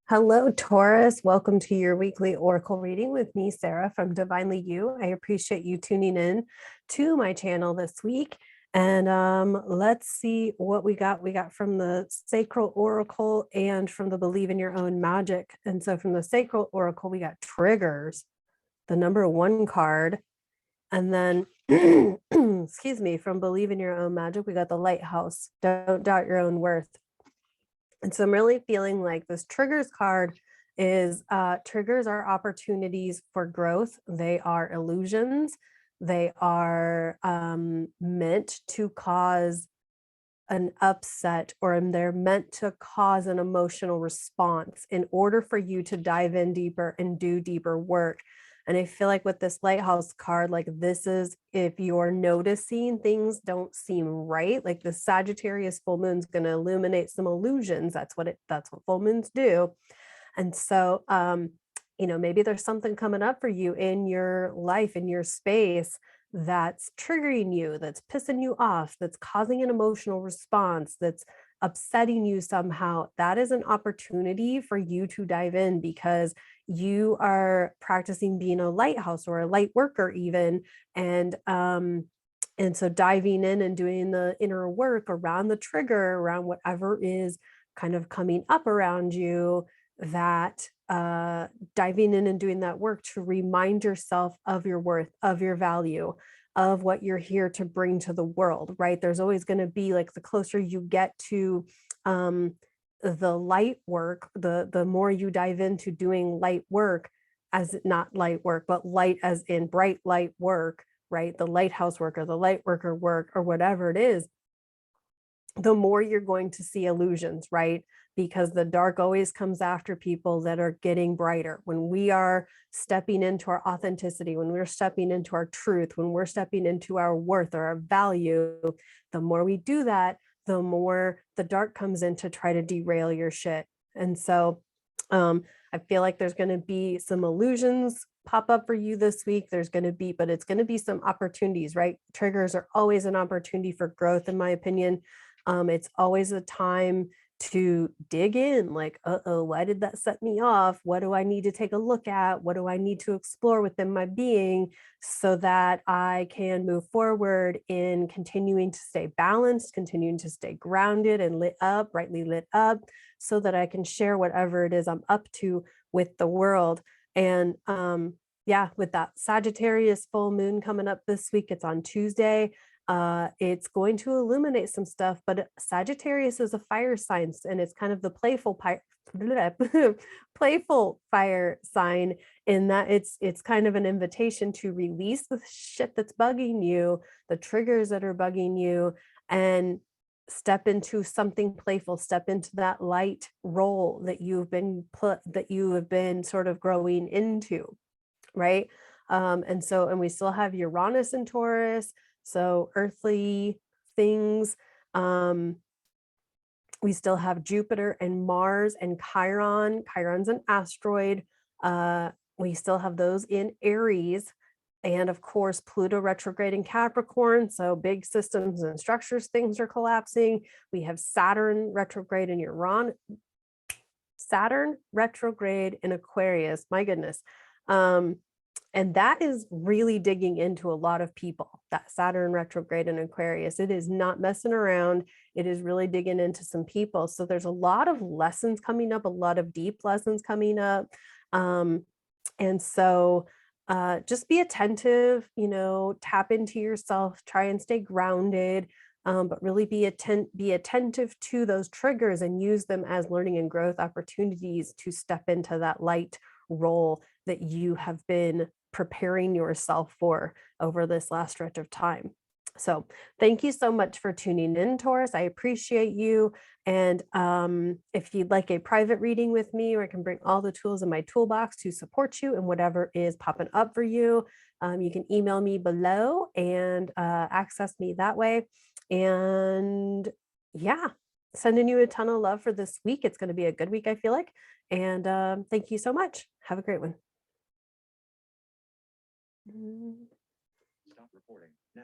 Hello, Taurus. Welcome to your weekly oracle reading with me, Sarah from Divinely I appreciate you tuning in to my channel this week. And let's see what we got. We got from the Sacral Oracle and from the Believe in Your Own Magic. And so from the Sacral Oracle, we got triggers, the number 1 card. And then, excuse me, from Believe in Your Own Magic, we got the Lighthouse. Don't doubt your own worth. And so I'm really feeling like this triggers card is triggers are opportunities for growth. They are illusions. They are meant to cause an upset, or they're meant to cause an emotional response in order for you to dive in deeper and do deeper work. And I feel like with this Lighthouse card, like this is if you're noticing things don't seem right, like the Sagittarius full moon's going to illuminate some illusions. That's what full moons do. And so, maybe there's something coming up for you in your life, in your space, that's triggering you, that's pissing you off, that's causing an emotional response, that's upsetting you somehow. That is an opportunity for you to dive in, because you are practicing being a lighthouse or a light worker even. And so diving in and doing the inner work around the trigger, around whatever is kind of coming up around you, that diving in and doing that work to remind yourself of your worth, of your value, of what you're here to bring to the world, right? There's always going to be, like, the closer you get to the light work, the more you dive into doing light work, as not light work, but light as in bright light work, right? The lighthouse work or the light worker work or whatever it is, the more you're going to see illusions, right? Because the dark always comes after people that are getting brighter. When we are stepping into our authenticity, when we're stepping into our truth, when we're stepping into our worth or our value, the more we do that, the more the dark comes in to try to derail your shit. And so I feel like there's going to be some illusions pop up for you this week. But it's going to be some opportunities, right? Triggers are always an opportunity for growth, in my opinion. It's always a time to dig in, like, why did that set me off? What do I need to take a look at? What do I need to explore within my being so that I can move forward in continuing to stay balanced, continuing to stay grounded and lit up, brightly lit up, so that I can share whatever it is I'm up to with the world. And with that Sagittarius full moon coming up this week, it's on Tuesday. It's going to illuminate some stuff, but Sagittarius is a fire sign, and it's kind of the playful fire sign, in that it's kind of an invitation to release the shit that's bugging you, the triggers that are bugging you, and step into something playful, step into that light role that you have been sort of growing into, right? And we still have Uranus and Taurus. So earthly things. We still have Jupiter and Mars and Chiron. Chiron's an asteroid. We still have those in Aries. And of course, Pluto retrograde in Capricorn. So big systems and structures, things are collapsing. We have Saturn retrograde in Saturn retrograde in Aquarius. My goodness. And that is really digging into a lot of people, that Saturn retrograde in Aquarius. It is not messing around. It is really digging into some people. So there's a lot of lessons coming up, a lot of deep lessons coming up. And so just be attentive, tap into yourself, try and stay grounded, but really be attentive to those triggers and use them as learning and growth opportunities to step into that light role that you have been preparing yourself for over this last stretch of time. So thank you so much for tuning in, Taurus. I appreciate you. And if you'd like a private reading with me, or I can bring all the tools in my toolbox to support you in whatever is popping up for you, you can email me below and access me that way. And yeah, sending you a ton of love for this week. It's going to be a good week, I feel like. And thank you so much. Have a great one. Stop recording now.